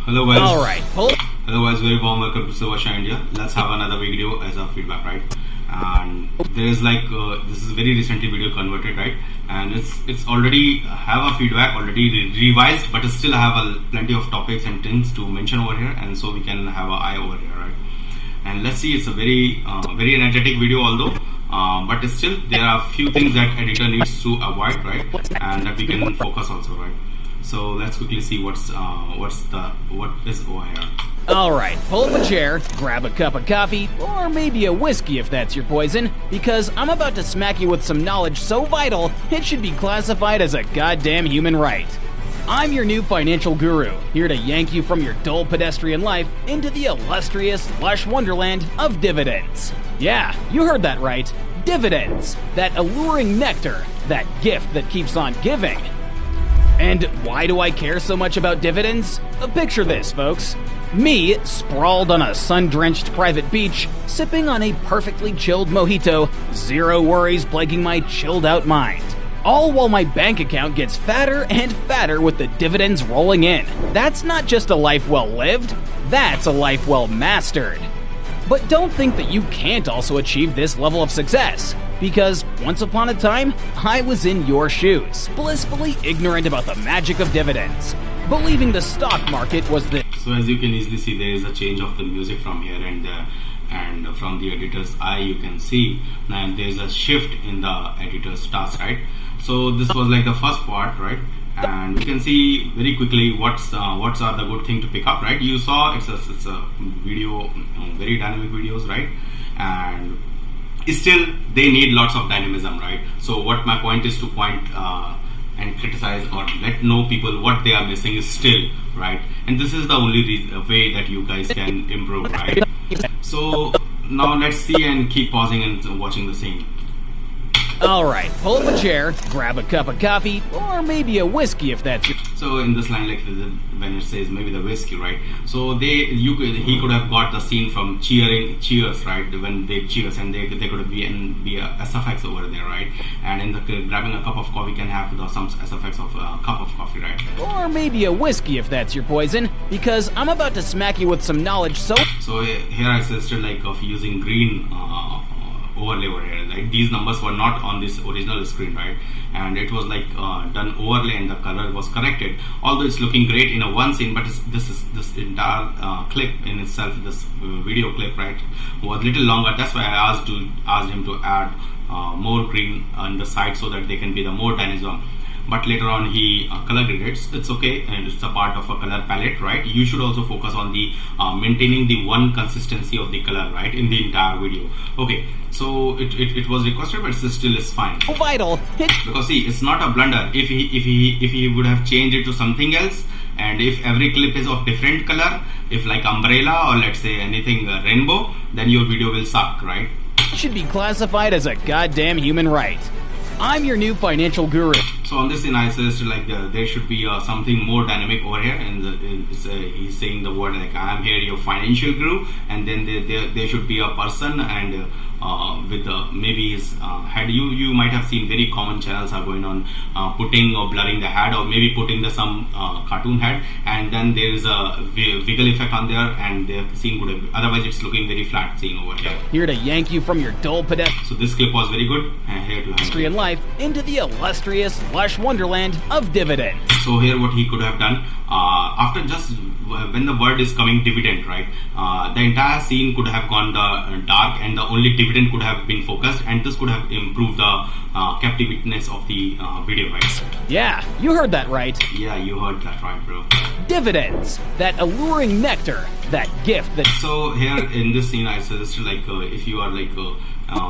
Hello guys. Alright, Hello guys, very warm welcome to Silversha India. Let's have another video as a feedback, right? And there is like this is very recently video converted, right? And it's already have a feedback already revised, but still have plenty of topics and things to mention over here, and so we can have an eye over here, right? And let's see, it's a very very energetic video, although but still there are a few things that editor needs to avoid, right? And that we can focus also, right? So let's quickly see what is over here. Alright, pull up a chair, grab a cup of coffee, or maybe a whiskey if that's your poison, because I'm about to smack you with some knowledge so vital, it should be classified as a goddamn human right. I'm your new financial guru, here to yank you from your dull pedestrian life into the illustrious, lush wonderland of dividends. Yeah, you heard that right. Dividends. That alluring nectar, that gift that keeps on giving. And why do I care so much about dividends? Picture this, folks. Me, sprawled on a sun-drenched private beach, sipping on a perfectly chilled mojito, zero worries plaguing my chilled-out mind. All while my bank account gets fatter and fatter with the dividends rolling in. That's not just a life well lived, that's a life well mastered. But don't think that you can't also achieve this level of success, because once upon a time, I was in your shoes, blissfully ignorant about the magic of dividends, believing the stock market was the... So as you can easily see, there is a change of the music from here, and from the editor's eye you can see now there is a shift in the editor's task, right? So this was like the first part, right? And we can see very quickly what's are the good thing to pick up, right? You saw it's a video, very dynamic videos, right? And still they need lots of dynamism, right? So what my point is to point and criticize or let know people what they are missing is still, right? And this is the only way that you guys can improve, right? So now let's see and keep pausing and watching the scene. Alright, pull up a chair, grab a cup of coffee, or maybe a whiskey if that's your... So in this line, like when it says maybe the whiskey, right? So he could have got the scene from cheers, right? When they cheers, and they could be a SFX over there, right? And in the grabbing a cup of coffee can have some SFX of a cup of coffee, right? Or maybe a whiskey if that's your poison, because I'm about to smack you with some knowledge so... So here I suggested like of using green overlay over here. Like these numbers were not on this original screen, right? And it was like done overlay and the color was corrected. Although it's looking great in a one scene, but this entire clip in itself, this video clip, right, was a little longer. That's why I asked him to add more green on the side so that they can be the more dynamism. But later on he color graded. It's okay, and it's a part of a color palette, right? You should also focus on the maintaining the one consistency of the color, right, in the entire video. Okay, so it was requested, but it still is fine. Vital. Because see, it's not a blunder. If he would have changed it to something else, and if every clip is of different color, if like umbrella or let's say anything rainbow, then your video will suck, right? Should be classified as a goddamn human right. I'm your new financial guru. So on this scene, I suggested like there should be something more dynamic over here, and he's saying the word like I am here your financial guru, and then there should be a person and with maybe his head. You might have seen very common channels are going on putting or blurring the head, or maybe putting some cartoon head, and then there is a wiggle effect on there, and the scene would have, otherwise it's looking very flat scene over here. Here to yank you from your dull pedestrian. So this clip was very good, and here to pedestrian life into the illustrious, lush wonderland of dividends. So here what he could have done, after just when the word is coming dividend, right, the entire scene could have gone the dark, and the only dividend could have been focused, and this could have improved the captiveness of the video, right? Yeah, you heard that right. Yeah, you heard that right, bro. Dividends, that alluring nectar, that gift that... So here in this scene I suggested like if you are like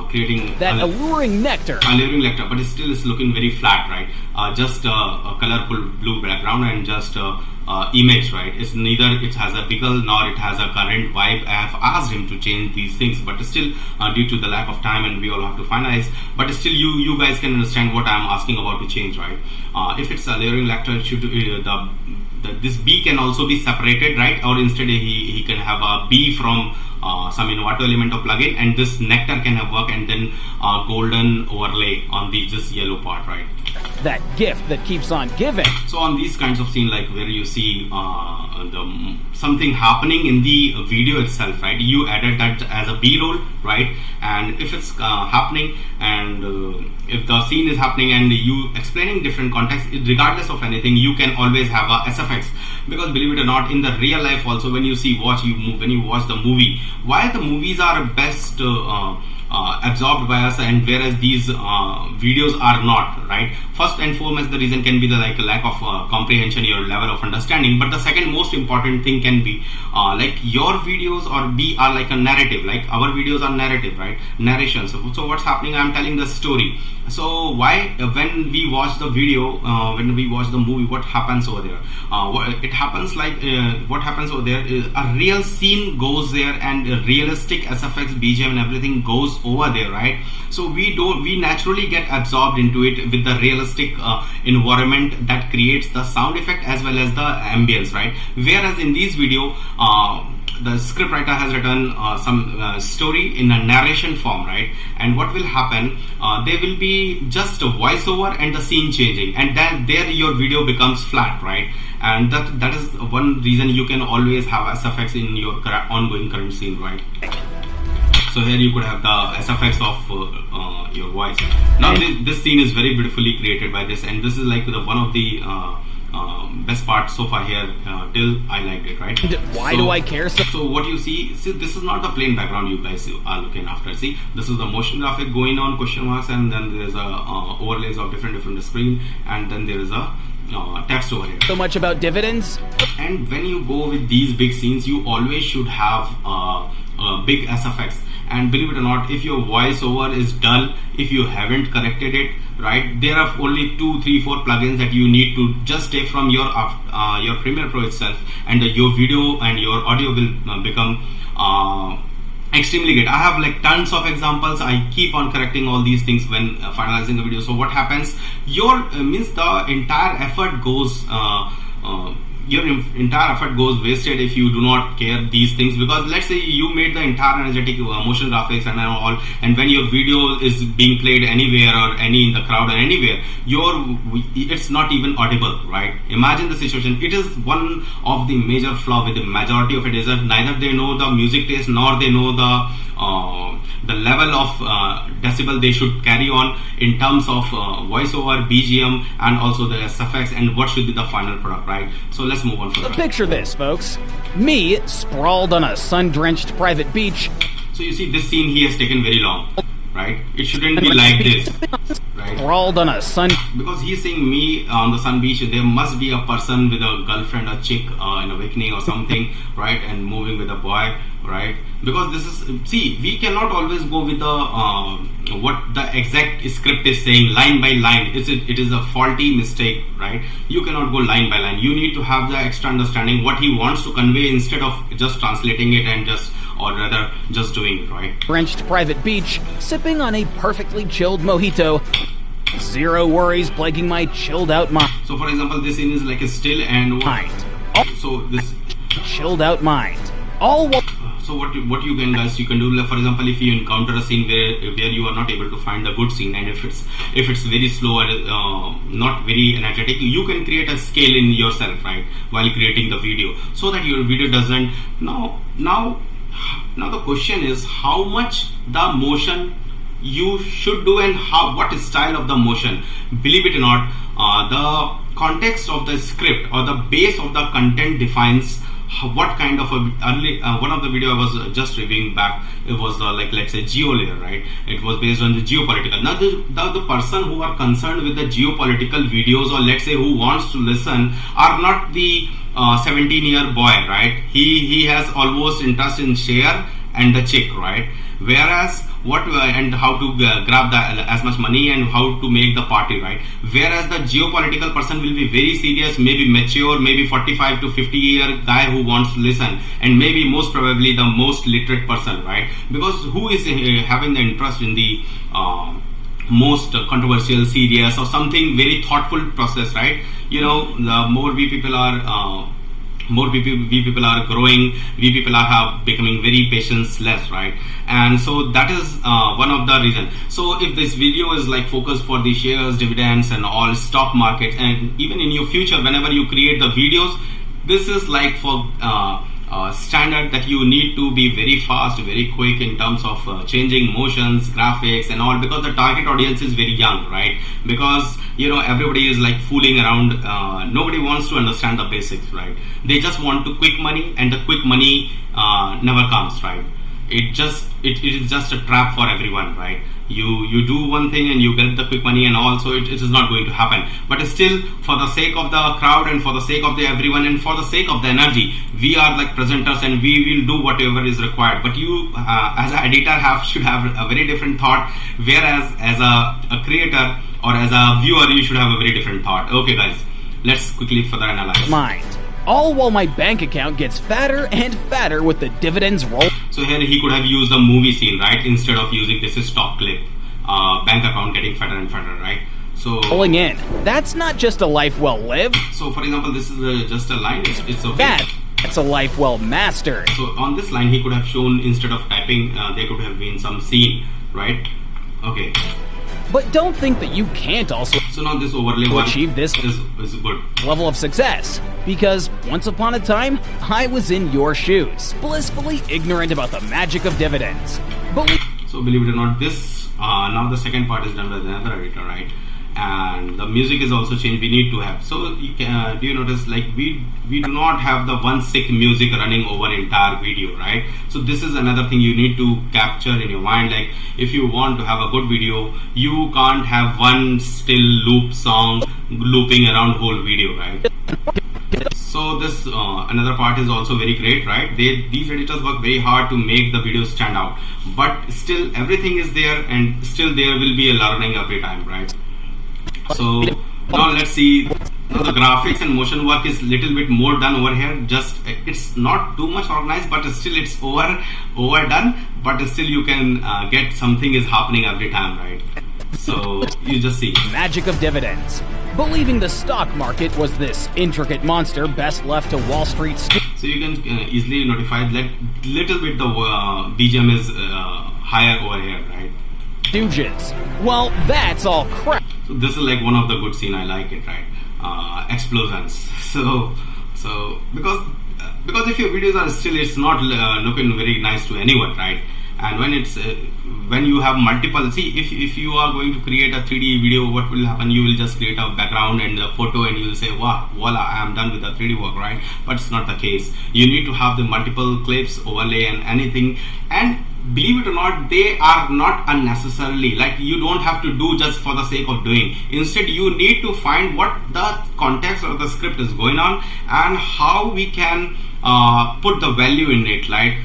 creating that alluring nectar, but it still is looking very flat, right? Just a colorful blue background and just image, right? It's neither it has a pickle nor it has a current vibe. I have asked him to change these things, but still due to the lack of time, and we all have to finalize, but still you guys can understand what I'm asking about to change, right? If it's a layering nectar, it should this B can also be separated, right? Or instead he can have a B from some Inverto element of plugin, and this nectar can have work, and then golden overlay on this yellow part, right? That gift that keeps on giving. So on these kinds of scene, like where you see something happening in the video itself, right? You added that as a B-roll, right? And if it's happening, and if the scene is happening, and you explaining different contexts, regardless of anything, you can always have a SFX. Because believe it or not, in the real life also, when you watch the movie, why the movies are best absorbed by us, and whereas these videos are not, right? First and foremost, the reason can be the lack of comprehension, your level of understanding. But the second most important thing can be like your videos are like a narrative, like our videos are narrative, right? Narration. So what's happening? I'm telling the story. So why when we watch the video, when we watch the movie, what happens over there? It happens like what happens over there is a real scene goes there, and realistic SFX, BGM, and everything goes over there, right? So we naturally get absorbed into it with the realistic environment that creates the sound effect as well as the ambience, right? Whereas in this video, the scriptwriter has written some story in a narration form, right? And what will happen? There will be just a voiceover and the scene changing, and then there your video becomes flat, right? And that is one reason you can always have SFX in your ongoing current scene, right? So here you could have the SFX of your voice. Now this scene is very beautifully created by this, and this is like one of the best part so far here till I liked it, right? Why do I care? So what you see, this is not the plain background you guys are looking after. See, this is the motion graphic going on, question marks, and then there's a overlays of different screen, and then there is a text over here. So much about dividends. And when you go with these big scenes, you always should have big SFX. And believe it or not, if your voiceover is dull, if you haven't corrected it, right, there are only 2, 3, 4 plugins that you need to just take from your Premiere Pro itself, and your video and your audio will become extremely good. I have like tons of examples. I keep on correcting all these things when finalizing the video. So what happens? Your means the entire effort goes your entire effort goes wasted if you do not care these things. Because let's say you made the entire energetic motion graphics and all, and when your video is being played anywhere or any in the crowd or anywhere, it's not even audible, right? Imagine the situation. It is one of the major flaw with the majority of it is that neither they know the music taste nor they know the level of decibel they should carry on in terms of voiceover, BGM, and also the SFX, and what should be the final product, right? So let's move on. Picture this, folks. Me, sprawled on a sun-drenched private beach. So you see, this scene he has taken very long, right? It shouldn't be like this, right? Sprawled on a sun... Because he's saying me on the sun beach, there must be a person with a girlfriend, a chick in awakening or something, right? And moving with a boy, right? Because this is, see, we cannot always go with the what the exact script is saying line by line. It is a faulty mistake, right? You cannot go line by line. You need to have the extra understanding what he wants to convey instead of just translating it and or rather just doing it, right? Drenched private beach, sipping on a perfectly chilled mojito. Zero worries plaguing my chilled out mind. So for example, this scene is like a still and mind. So this chilled out mind. All. So what you can guys, you can do, like, for example, if you encounter a scene where you are not able to find a good scene, and if it's very slow or not very energetic, you can create a scale in yourself, right, while creating the video, so that your video doesn't. Now the question is how much the motion you should do, and what style of the motion. Believe it or not, the context of the script or the base of the content defines what kind of one of the video I was just reviewing back, it was like, let's say, geo layer, right? It was based on the geopolitical. Now the person who are concerned with the geopolitical videos, or let's say who wants to listen, are not the 17-year boy, right? He has almost interest in share and the chick, right? Whereas and how to grab as much money and how to make the party, right? Whereas the geopolitical person will be very serious, maybe mature, maybe 45 to 50-year guy who wants to listen, and maybe most probably the most literate person, right? Because who is having the interest in the most controversial, serious, or something very thoughtful process, right? You know, the more we people are more we people are growing, we people are have becoming very patience-less, right? And so that is one of the reason. So if this video is like focused for the shares, dividends and all stock market, and even in your future whenever you create the videos, this is like for standard that you need to be very fast, very quick in terms of changing motions, graphics and all, because the target audience is very young, right? Because everybody is like fooling around, nobody wants to understand the basics, right? They just want to quick money, and the quick money never comes, right? It is just a trap for everyone, right? You do one thing and you get the quick money and all, so it is not going to happen. But still, for the sake of the crowd and for the sake of the everyone and for the sake of the energy, we are like presenters and we will do whatever is required. But you as an editor should have a very different thought, whereas as a creator or as a viewer you should have a very different thought. Okay guys, let's quickly further analyze. Mind. All while my bank account gets fatter and fatter with the dividends roll. So here he could have used a movie scene, right? Instead of using this stock clip. Bank account getting fatter and fatter, right? So rolling in. That's not just a life well lived. So for example, this is just a line. It's okay. That's a life well mastered. So on this line he could have shown, instead of typing, there could have been some scene, right? Okay. But don't think that you can't also so now this overlay achieve this is good level of success, because once upon a time I was in your shoes, blissfully ignorant about the magic of dividends. So believe it or not, this now the second part is done by another editor, right? And the music is also changed. We need to have, so you can, do you notice like we do not have the one sick music running over entire video, right? So this is another thing you need to capture in your mind. Like if you want to have a good video, you can't have one still loop song looping around whole video, right? So this another part is also very great, right? These editors work very hard to make the video stand out, but still everything is there and still there will be a learning every time, right? So now let's see. Now the graphics and motion work is little bit more done over here. Just it's not too much organized, but still it's overdone. But still you can get something is happening every time, right? So you just see magic of dividends. Believing the stock market was this intricate monster best left to Wall Street. So you can easily notify that little bit the BGM is higher over here, right? Stooges. Well, that's all crap. So this is like one of the good scene. I like it, right? Explosions. So because if your videos are still, it's not looking very nice to anyone, right? And when it's when you have multiple, see, if you are going to create a 3D video, what will happen? You will just create a background and a photo and you will say, wow, voila, I am done with the 3D work, right? But it's not the case. You need to have the multiple clips, overlay and anything. And believe it or not, they are not unnecessarily, like you don't have to do just for the sake of doing. Instead, you need to find what the context of the script is going on and how we can put the value in it, right?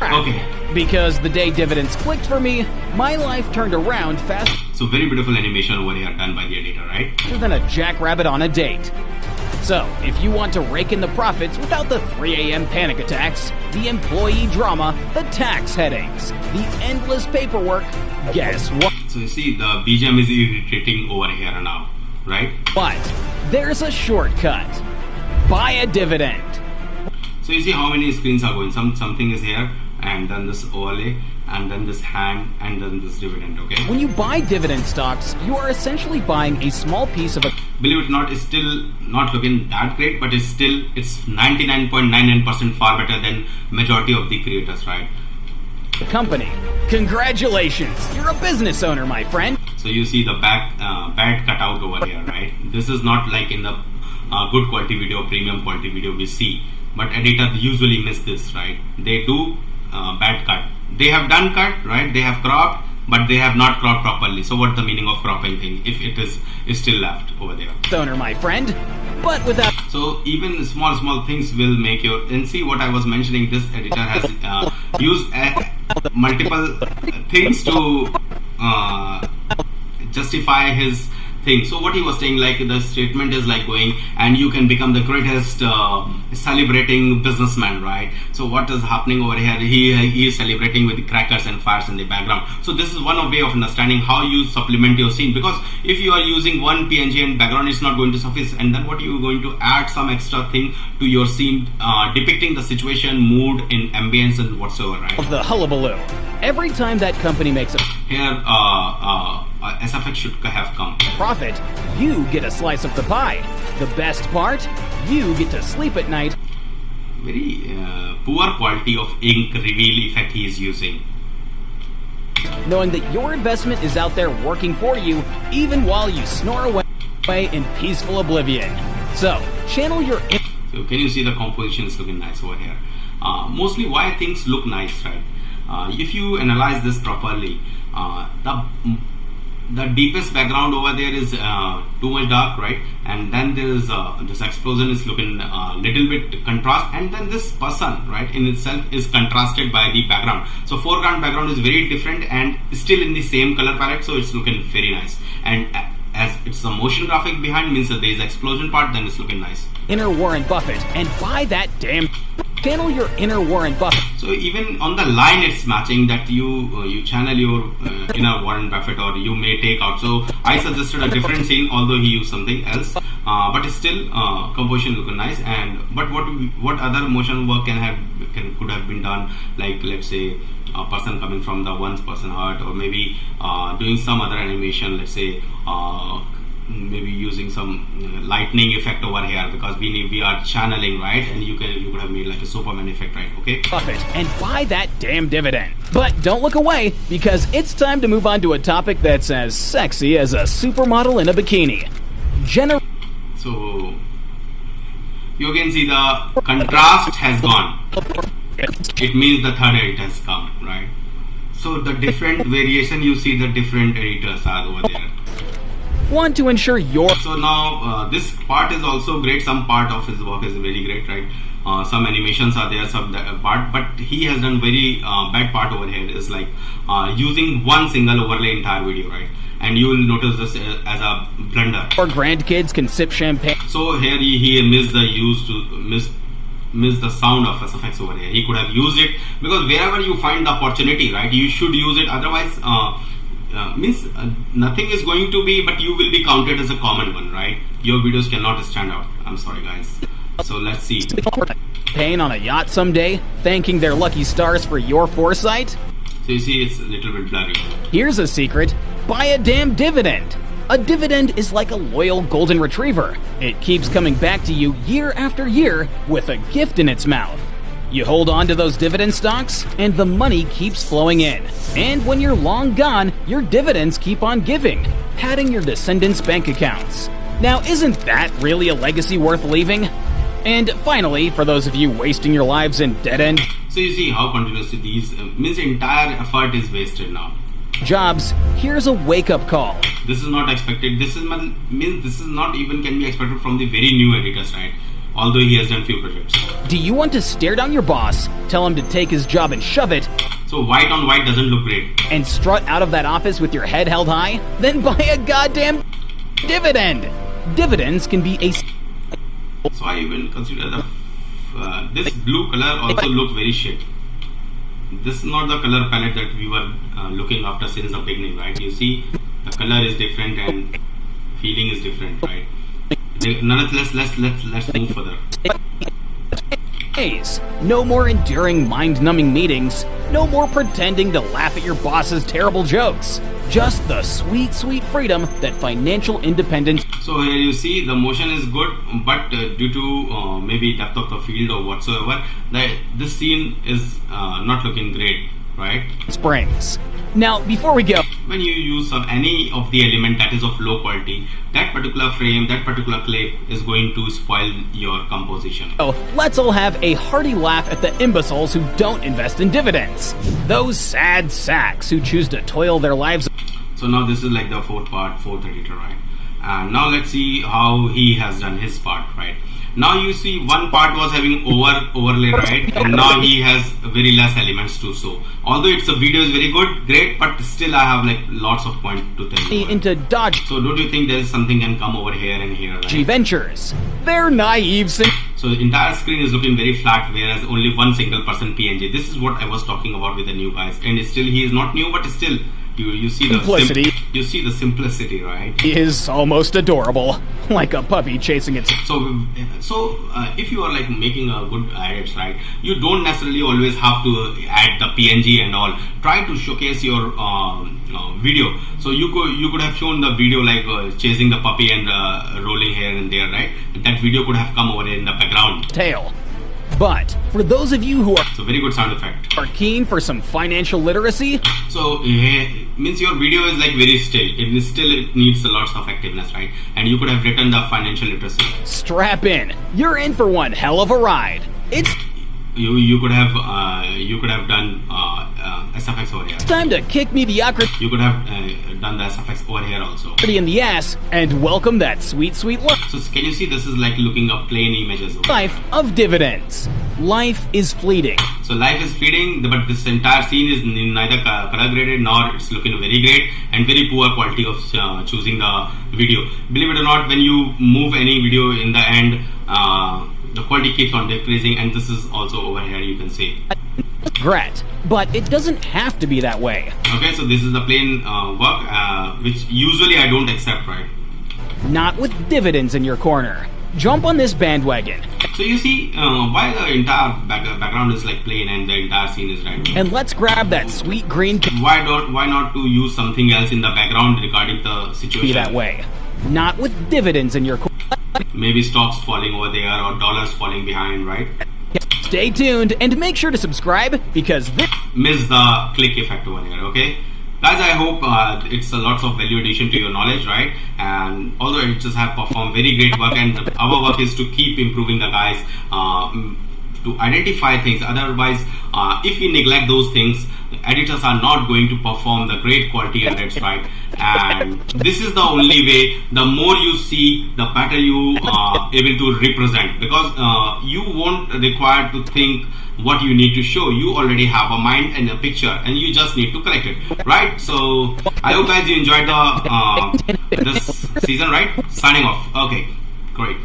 Okay. Because the day dividends clicked for me, my life turned around fast. So very beautiful animation over here done by the editor, right? Faster than a jackrabbit on a date. So, if you want to rake in the profits without the 3 a.m. panic attacks, the employee drama, the tax headaches, the endless paperwork, guess what? So you see the BGM is irritating over here now, right? But there's a shortcut. Buy a dividend. So you see how many screens are going. Something is here, and then this overlay, and then this hand, and then this dividend, okay? When you buy dividend stocks, you are essentially buying a small piece of a... Believe it or not, it's still not looking that great, but it's 99.99% far better than majority of the creators, right? Company. Congratulations, you're a business owner, my friend. So you see the bad cutout over here, right? This is not like in the good quality video, premium quality video we see. But editors usually miss this, right? They do bad cut. They have done cut, right? They have cropped, but they have not cropped properly. So what's the meaning of cropping thing if it is still left over there? Owner, my friend, but without... So even small things will make your... And see what I was mentioning, this editor has used multiple things to justify his thing. So what he was saying, like the statement is like going, and you can become the greatest celebrating businessman, right? So what is happening over here? He is celebrating with crackers and fires in the background. So this is one way of understanding how you supplement your scene, because if you are using one PNG and background, it's not going to suffice, and then what you are going to add some extra thing to your scene, depicting the situation, mood, in ambience and whatsoever, right? Of the hullabaloo. Every time that company makes a Here SFX should have come. profit, you get a slice of the pie. The best part, you get to sleep at night. Very poor quality of ink reveal effect he is using. Knowing that your investment is out there working for you, even while you snore away in peaceful oblivion. So, channel your So can you see the composition is looking nice over here? Mostly why things look nice, right? If you analyze this properly, the deepest background over there is too much dark, right? And then there is this explosion is looking little bit contrast, and then this person, right, in itself is contrasted by the background. So foreground background is very different and still in the same color palette, so it's looking very nice. And as it's a motion graphic behind, means that there is explosion part, then it's looking nice. inner Warren Buffett and buy that damn. Channel your inner Warren Buffett. So even on the line, it's matching that you channel your inner Warren Buffett, or you may take out. So I suggested a different scene, although he used something else, but it's still composition looking nice. And but what other motion work could have been done? Like let's say a person coming from the one person heart, or maybe doing some other animation. Let's say. Maybe using some lightning effect over here, because we are channeling, right? And you could have made like a Superman effect, right? Okay. Buffett and buy that damn dividend. But don't look away, because it's time to move on to a topic that's as sexy as a supermodel in a bikini. So you can see the contrast has gone. It means the third edit has come, right? So the different variation, you see the different editors are over there. Want to ensure your So now this part is also great. Some part of his work is very great, right? Some animations are there, some part, but he has done very bad part over here is like using one single overlay entire video, right? And you will notice this as a blunder. Or grandkids can sip champagne. So here he missed the miss the sound of SFX over here. He could have used it, because wherever you find the opportunity, right, you should use it. Otherwise means nothing is going to be, but you will be counted as a common one, right? Your videos cannot stand out. I'm sorry guys. So let's see. Pain on a yacht someday, thanking their lucky stars for your foresight. So you see it's a little bit blurry. Here's a secret. Buy a damn dividend. A dividend is like a loyal golden retriever. It keeps coming back to you year after year with a gift in its mouth. You hold on to those dividend stocks, and the money keeps flowing in. And when you're long gone, your dividends keep on giving, padding your descendants' bank accounts. Now, isn't that really a legacy worth leaving? And finally, for those of you wasting your lives in dead-end So you see how continuously these means the entire effort is wasted now. jobs, here's a wake-up call. This is not expected. This is not even can be expected from the very new editors, right? Although he has done few projects. Do you want to stare down your boss, tell him to take his job and shove it, So white on white doesn't look great. and strut out of that office with your head held high? Then buy a goddamn dividend! Dividends can be a... So I even consider the this blue color also look very shit. This is not the color palette that we were looking after since the beginning, right? You see the color is different and feeling is different, right? Nonetheless, let's move further. No more enduring mind-numbing meetings. No more pretending to laugh at your boss's terrible jokes. Just the sweet, sweet freedom that financial independence... So here you see the motion is good, but due to maybe depth of the field or whatsoever, this scene is not looking great, right? ...springs. Now, before we go... When you use any of the element that is of low quality, that particular frame, that particular clip is going to spoil your composition. Oh, let's all have a hearty laugh at the imbeciles who don't invest in dividends. Those sad sacks who choose to toil their lives... So now this is like the fourth editor, right? And now let's see how he has done his part, right? Now you see one part was having overlay, right? And now he has very less elements too. So although it's a video is very good, great, but still I have like lots of points to tell you. Into Dodge. So don't you think there's something can come over here and here, right? Ventures. They're naive. So the entire screen is looking very flat, whereas only one single person PNG. This is what I was talking about with the new guys. And still he is not new, but still you see the simplicity. You see the simplicity, right? He is almost adorable, like a puppy chasing its. So if you are like making a good edits, right, you don't necessarily always have to add the PNG and all. Try to showcase your video. So you could have shown the video like chasing the puppy and rolling here and there, right? That video could have come over in the background. Tail. But for those of you who are so very good sound effect. Are keen for some financial literacy. So means your video is like very still. It needs a lots of activeness, right? And you could have written the financial literacy. Strap in. You're in for one hell of a ride. It's you could have done SFX over here. It's time to kick mediocrity. You could have done the SFX over here also. In the ass and welcome that sweet look. So can you see this is like looking up plain images. Life of dividends. Life is fleeting. So life is fleeting, but this entire scene is neither color graded nor it's looking very great and very poor quality of choosing the video. Believe it or not, when you move any video in the end, the quality keeps on decreasing, and this is also over here you can see. Regret, but it doesn't have to be that way. Okay, so this is the plain work, which usually I don't accept, right? Not with dividends in your corner. Jump on this bandwagon. So you see why the entire background is like plain and the entire scene is red. And let's grab that sweet green. Why not to use something else in the background regarding the situation? Be that way. Not with dividends in your corner. Maybe stocks falling over there or dollars falling behind, right? Stay tuned and make sure to subscribe because this miss the click effect over here, okay? Guys, I hope it's a lots of value addition to your knowledge, right? And although it just have performed very great work, and our work is to keep improving the guys, to identify things. Otherwise, if we neglect those things, editors are not going to perform the great quality edits, right? And this is the only way. The more you see, the better you are able to represent, because you won't require to think what you need to show. You already have a mind and a picture, and you just need to correct it, right? So I hope guys you enjoyed the this season, right? Signing off. Okay, great.